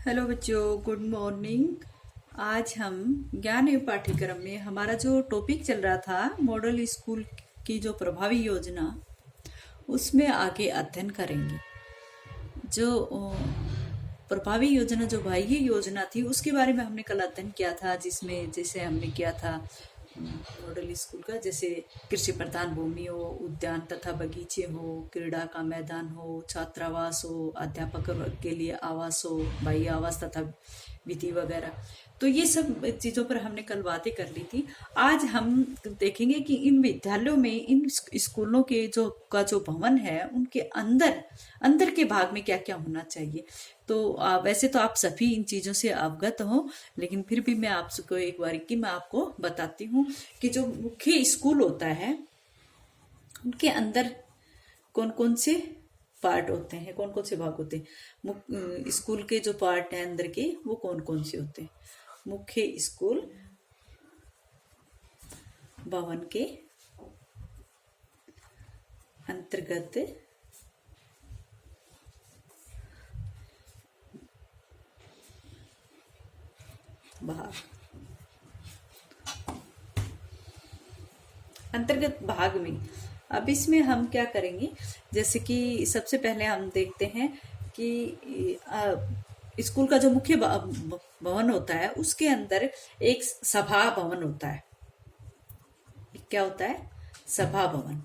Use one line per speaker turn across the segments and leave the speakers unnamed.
Hello बच्चों, good morning. आज हम ज्ञान एवं पाठ्यक्रम में हमारा जो टॉपिक चल रहा था मॉडल स्कूल की जो प्रभावी योजना, उसमें आगे अध्ययन करेंगे। जो प्रभावी योजना, जो बाह्य योजना थी, उसके बारे में हमने कल अध्ययन किया था, जिसमें जैसे हमने किया था मॉडल स्कूल का, जैसे कृषि प्रधान भूमि हो, उद्यान तथा बगीचे हो, क्रीड़ा का मैदान हो, छात्रावास हो, अध्यापक वर्ग के लिए आवास हो, बाह्य आवास तथा विधि वगैरह। तो ये सब चीजों पर हमने कल बातें कर ली थी। आज हम देखेंगे कि इन विद्यालयों में, इन स्कूलों के जो भवन है, उनके अंदर अंदर के भाग में क्या क्या होना चाहिए। तो वैसे तो आप सभी इन चीजों से अवगत हो, लेकिन फिर भी मैं आपको एक बार की मैं आपको बताती हूँ कि जो मुख्य स्कूल होता है, उनके अंदर कौन कौन से पार्ट होते हैं, कौन कौन से भाग होते हैं। स्कूल के जो पार्ट हैं अंदर के, वो कौन कौन से होते हैं। मुख्य स्कूल भवन के अंतर्गत भाग, अंतर्गत भाग में अब इसमें हम क्या करेंगे, जैसे कि सबसे पहले हम देखते हैं कि स्कूल का जो मुख्य भवन होता है, उसके अंदर एक सभा भवन होता है। क्या होता है? सभा भवन।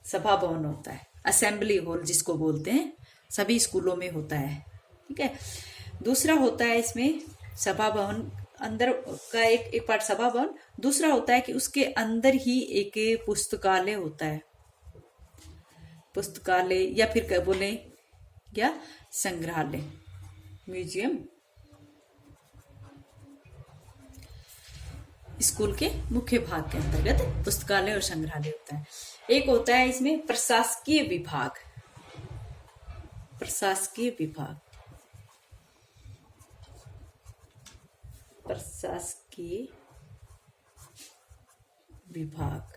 सभा भवन होता है, असेंबली हॉल जिसको बोलते हैं, सभी स्कूलों में होता है। ठीक है। दूसरा होता है इसमें सभा भवन अंदर का एक पार्ट सभा भवन। दूसरा होता है कि उसके अंदर ही एक पुस्तकालय होता है, पुस्तकालय या फिर क्या बोले, या संग्रहालय, म्यूजियम। स्कूल के मुख्य भाग के अंतर्गत पुस्तकालय और संग्रहालय होता है। एक होता है इसमें प्रशासकीय विभाग। प्रशासकीय विभाग, प्रशासकीय विभाग।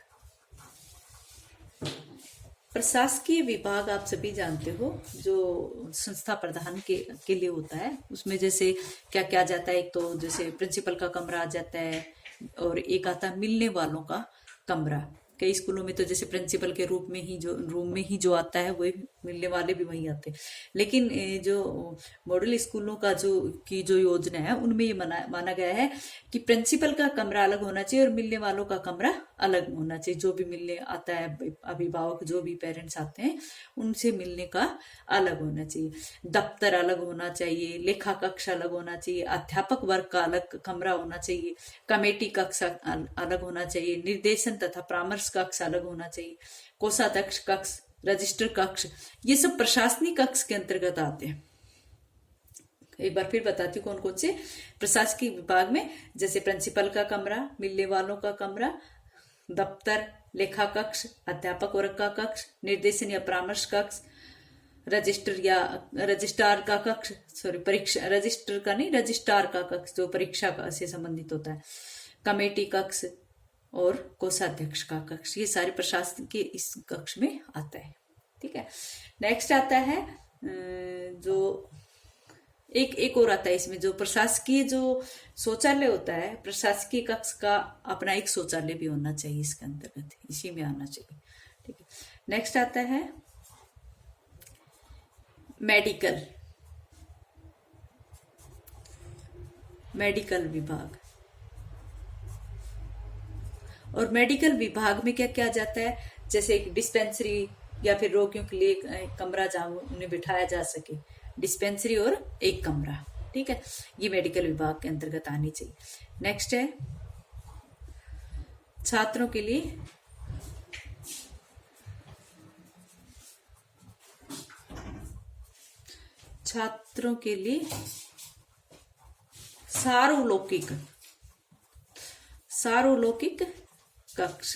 प्रशासकीय विभाग आप सभी जानते हो, जो संस्था प्रधान के लिए होता है। उसमें जैसे क्या क्या जाता है, एक तो जैसे प्रिंसिपल का कमरा आ जाता है, और एक आता है मिलने वालों का कमरा। कई स्कूलों में तो जैसे प्रिंसिपल के रूप में ही जो आता है, वही मिलने वाले भी वही आते हैं। लेकिन जो मॉडल स्कूलों का जो योजना है, उनमें ये माना गया है कि प्रिंसिपल का कमरा अलग होना चाहिए और मिलने वालों का कमरा अलग होना चाहिए। जो भी मिलने आता है, अभिभावक जो भी पेरेंट्स आते हैं, उनसे मिलने का अलग होना चाहिए। दफ्तर अलग होना चाहिए, लेखा कक्ष अलग होना चाहिए, अध्यापक वर्ग का अलग कमरा होना चाहिए, कमेटी कक्ष अलग होना चाहिए, निर्देशन तथा परामर्श कक्ष अलग होना चाहिए, कोषाध्यक्ष कक्ष, रजिस्टर कक्ष, ये सब प्रशासनिक कक्ष के अंतर्गत आते हैं। एक बार फिर बताती हूँ कौन कौन से। प्रशासनिक विभाग में जैसे प्रिंसिपल का कमरा, मिलने वालों का कमरा, दफ्तर, लेखा कक्ष, अध्यापक वर्ग का कक्ष, निर्देशन या परामर्श कक्ष, रजिस्ट्रार का कक्ष, सॉरी परीक्षा, रजिस्टर का नहीं, रजिस्ट्रार का कक्ष जो परीक्षा से संबंधित होता है, कमेटी कक्ष और कोषाध्यक्ष का कक्ष। ये सारे प्रशासन के इस कक्ष में आता है। ठीक है। नेक्स्ट आता है जो एक और आता है इसमें, जो प्रशासकीय जो शौचालय होता है, प्रशासकीय कक्ष का अपना एक शौचालय भी होना चाहिए, इसके अंतर्गत इसी में आना चाहिए। ठीक है। नेक्स्ट आता है मेडिकल, मेडिकल विभाग। और मेडिकल विभाग में क्या क्या जाता है, जैसे एक डिस्पेंसरी या फिर रोगियों के लिए कमरा जहां उन्हें बिठाया जा सके, डिस्पेंसरी और एक कमरा। ठीक है। ये मेडिकल विभाग के अंतर्गत आनी चाहिए। नेक्स्ट है छात्रों के लिए सार्वलौकिक कक्ष।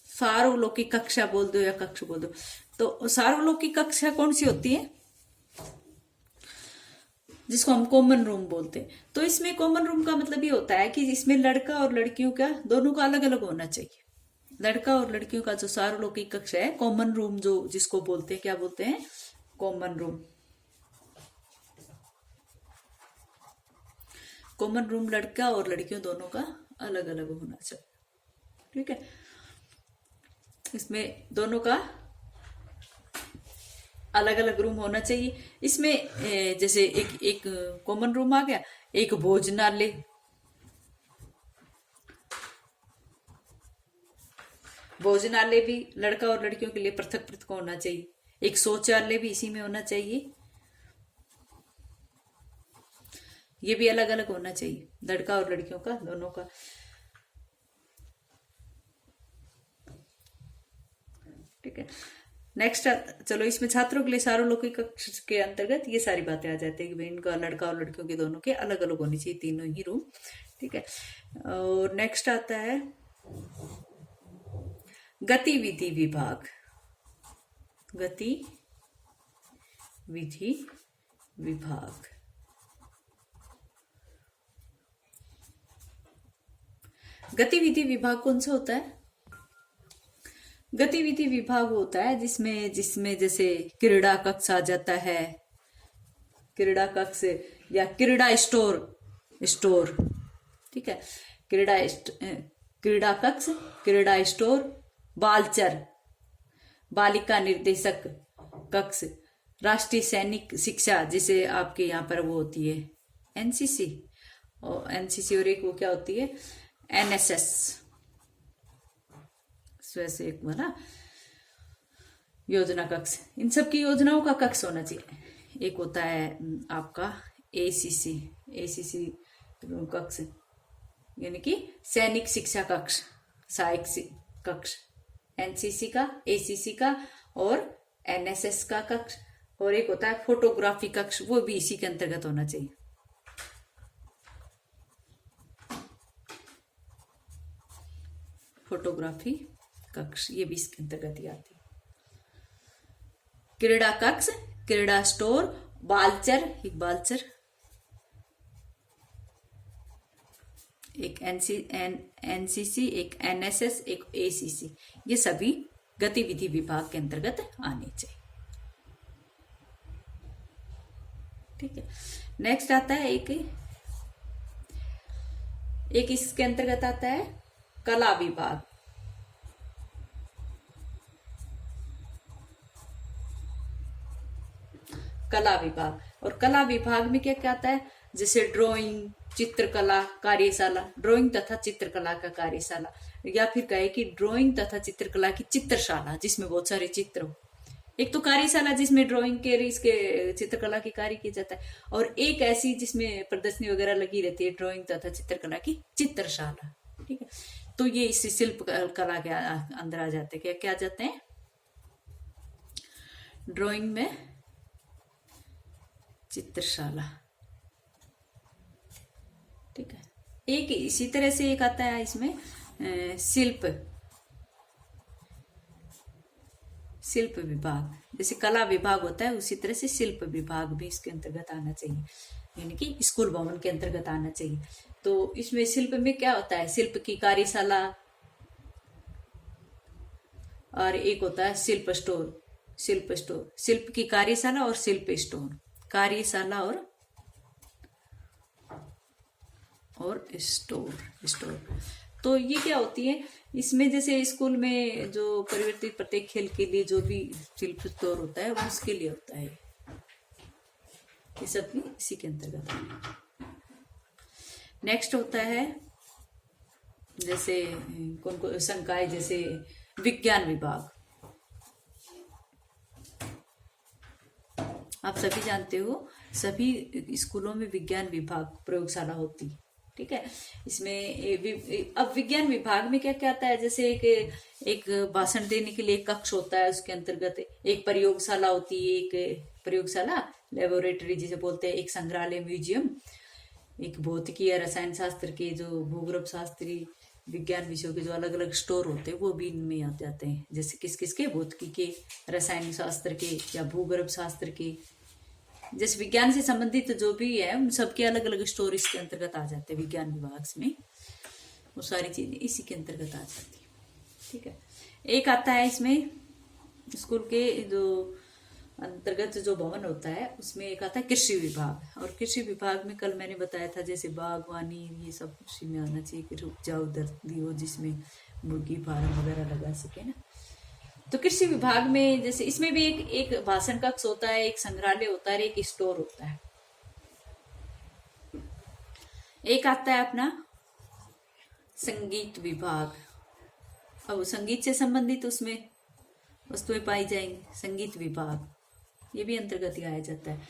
सार्वलौकिक कक्षा बोल दो या कक्ष बोल दो। तो सार्वलौकिक कक्षा कौन सी होती है, जिसको हम कॉमन रूम बोलते हैं। तो इसमें कॉमन रूम का मतलब ये होता है कि इसमें लड़का और लड़कियों का दोनों का अलग अलग होना चाहिए। लड़का और लड़कियों का जो सार्वलौकिक कक्ष है, कॉमन रूम जो जिसको बोलते हैं, क्या बोलते हैं, कॉमन रूम। कॉमन रूम लड़का और लड़कियों दोनों का अलग अलग होना चाहिए। ठीक है, इसमें दोनों का अलग अलग रूम होना चाहिए। इसमें जैसे एक एक कॉमन रूम आ गया, एक भोजनालय, भोजनालय भी लड़का और लड़कियों के लिए पृथक पृथक होना चाहिए। एक शौचालय भी इसी में होना चाहिए, ये भी अलग अलग होना चाहिए, लड़का और लड़कियों का दोनों का। ठीक है, नेक्स्ट चलो, इसमें छात्रों के लिए सार्वलौकिक कक्ष के अंतर्गत ये सारी बातें आ जाती है कि भाई इनका लड़का और लड़कियों के दोनों के अलग अलग होनी चाहिए तीनों ही रूम। ठीक है, और नेक्स्ट आता है गतिविधि विभाग। गतिविधि विभाग, गतिविधि विभाग कौन सा होता है? गतिविधि विभाग होता है जिसमें जिसमें जैसे क्रीड़ा कक्ष आ जाता है, क्रीड़ा कक्ष या क्रीड़ा स्टोर, स्टोर। ठीक है, क्रीड़ा कक्ष, क्रीड़ा स्टोर, बालचर, बालिका निर्देशक कक्ष, राष्ट्रीय सैनिक शिक्षा जिसे आपके यहाँ पर वो होती है एनसीसी, और एनसीसी, और एक वो क्या होती है एनएसएस, वैसे एक ना योजना कक्ष। इन सब की योजनाओं का कक्ष होना चाहिए। एक होता है आपका एसीसी, एसीसी कक्ष यानी कि सैनिक शिक्षा कक्ष, सहायक कक्ष, एनसीसी का, एसीसी का और एनएसएस का कक्ष। और एक होता है फोटोग्राफी कक्ष, वो भी इसी के अंतर्गत होना चाहिए। फोटोग्राफी कक्ष ये भी इसके अंतर्गत ही आती है। क्रीड़ा कक्ष, क्रीड़ा स्टोर, बालचर, एक बालचर, एक एनसीसी, एक एनएसएस, एक एसीसी, ये सभी गतिविधि विभाग के अंतर्गत आने चाहिए। ठीक है, नेक्स्ट आता है एक इसके अंतर्गत आता है कला विभाग। कला विभाग, और कला विभाग में क्या क्या आता है? जैसे ड्राइंग, चित्रकला कार्यशाला, ड्राइंग तथा चित्रकला का कार्यशाला, या फिर कहे कि ड्राइंग तथा चित्रकला की चित्रशाला जिसमें बहुत सारे चित्र हो। एक तो कार्यशाला जिसमें ड्राइंग के इसके चित्रकला की कार्य किया जाता है, और एक ऐसी जिसमें प्रदर्शनी वगैरह लगी रहती है ड्राइंग तथा चित्रकला की चित्रशाला। ठीक है, तो ये इस शिल्प कला के अंदर आ जाते हैं। क्या जाते हैं? ड्राइंग में चित्रशाला। ठीक है, एक इसी तरह से एक आता है इसमें शिल्प विभाग। जैसे कला विभाग होता है उसी तरह से शिल्प विभाग भी इसके अंतर्गत आना चाहिए, यानी कि स्कूल भवन के अंतर्गत आना चाहिए। तो इसमें शिल्प में क्या होता है? शिल्प की कार्यशाला, और एक होता है शिल्प स्टोर। शिल्प की कार्यशाला और शिल्प स्टोर, कार्यशाला और स्टोर। तो ये क्या होती है? इसमें जैसे स्कूल में जो परिवर्तित प्रत्येक खेल के लिए जो भी शिल्प स्टोर होता है वो उसके लिए होता है। ये सब भी इसी के अंतर्गत है। नेक्स्ट होता है जैसे कौन संकाय, जैसे विज्ञान विभाग। आप सभी जानते हो सभी स्कूलों में विज्ञान विभाग प्रयोगशाला होती है। ठीक है, इसमें अब विज्ञान विभाग में क्या क्या आता है? जैसे एक भाषण देने के लिए एक कक्ष होता है, उसके अंतर्गत एक प्रयोगशाला होती है, एक प्रयोगशाला लेबोरेटरी जिसे बोलते हैं, एक संग्रहालय म्यूजियम, एक भौतिकी या रसायन शास्त्र के जो भूगर्भ शास्त्री विज्ञान विषयों के जो अलग अलग स्टोर होते हैं वो भी इनमें आ जाते हैं। जैसे किस किस के? भौतिकी के, रसायन शास्त्र के या भूगर्भ शास्त्र के, जैसे विज्ञान से संबंधित जो भी है उन सबके अलग अलग स्टोर इसके अंतर्गत आ जाते हैं। विज्ञान विभाग में वो सारी चीजें इसी के अंतर्गत आ जाती है। ठीक है, एक आता है इसमें स्कूल के जो अंतर्गत जो भवन होता है उसमें एक आता है कृषि विभाग। और कृषि विभाग में कल मैंने बताया था जैसे बागवानी ये सब कृषि में आना चाहिए कि उपजाऊ धरती हो जिसमें मुर्गी फार्म वगैरह लगा सके ना। तो कृषि विभाग में जैसे इसमें भी एक भाषण कक्ष होता है, एक संग्रहालय होता है, एक स्टोर होता है। एक आता है अपना संगीत विभाग। अब संगीत से संबंधित उसमें वस्तुएं पाई जाएंगी, संगीत विभाग ये भी अंतर्गत ही आया जाता है।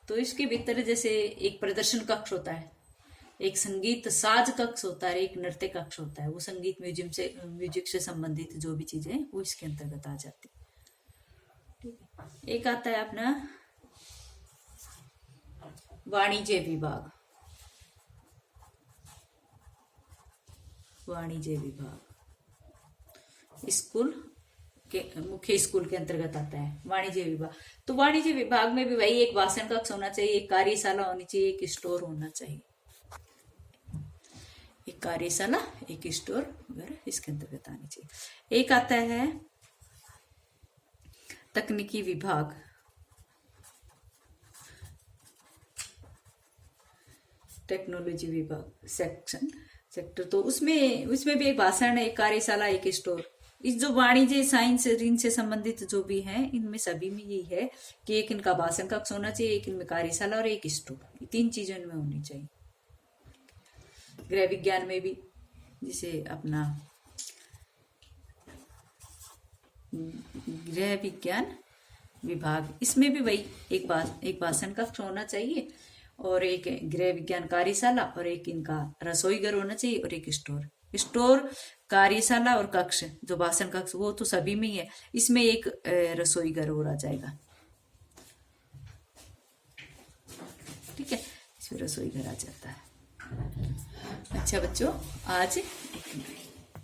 तो इसके भीतर जैसे एक प्रदर्शन कक्ष होता है, एक संगीत साज कक्ष होता है, एक नृत्य कक्ष होता है। वो संगीत म्यूजिक से संबंधित जो भी चीजें वो इसके अंतर्गत आ जाती है। एक आता है अपना वाणिज्य विभाग। वाणिज्य विभाग स्कूल के मुख्य स्कूल के अंतर्गत आता है वाणिज्य विभाग। तो वाणिज्य विभाग में भी वही एक भाषण कक्ष होना चाहिए, एक कार्यशाला होनी चाहिए, एक स्टोर होना चाहिए। एक कार्यशाला, एक स्टोर वगैरह इसके अंतर्गत आनी चाहिए। एक आता है तकनीकी विभाग। टेक्नोलॉजी विभाग सेक्टर। तो उसमें भी एक भाषण, एक कार्यशाला, एक स्टोर। इस जो वाणिज्य साइंस इनसे संबंधित जो भी है इनमें सभी में यही है कि एक इनका भाषण कक्ष होना चाहिए, एक इनमें कार्यशाला और एक स्टोर। ये तीन चीजें इनमें होनी चाहिए। गृह विज्ञान में भी जिसे अपना गृह विज्ञान विभाग, इसमें भी वही एक भाषण कक्ष होना चाहिए और एक गृह विज्ञान कार्यशाला और एक इनका रसोई घर होना चाहिए और एक स्टोर कार्यशाला और कक्ष जो भाषण कक्ष वो तो सभी में ही है। इसमें एक रसोई घर और आ जाएगा। ठीक है, इसमें रसोई घर आ जाता है। अच्छा बच्चों, आज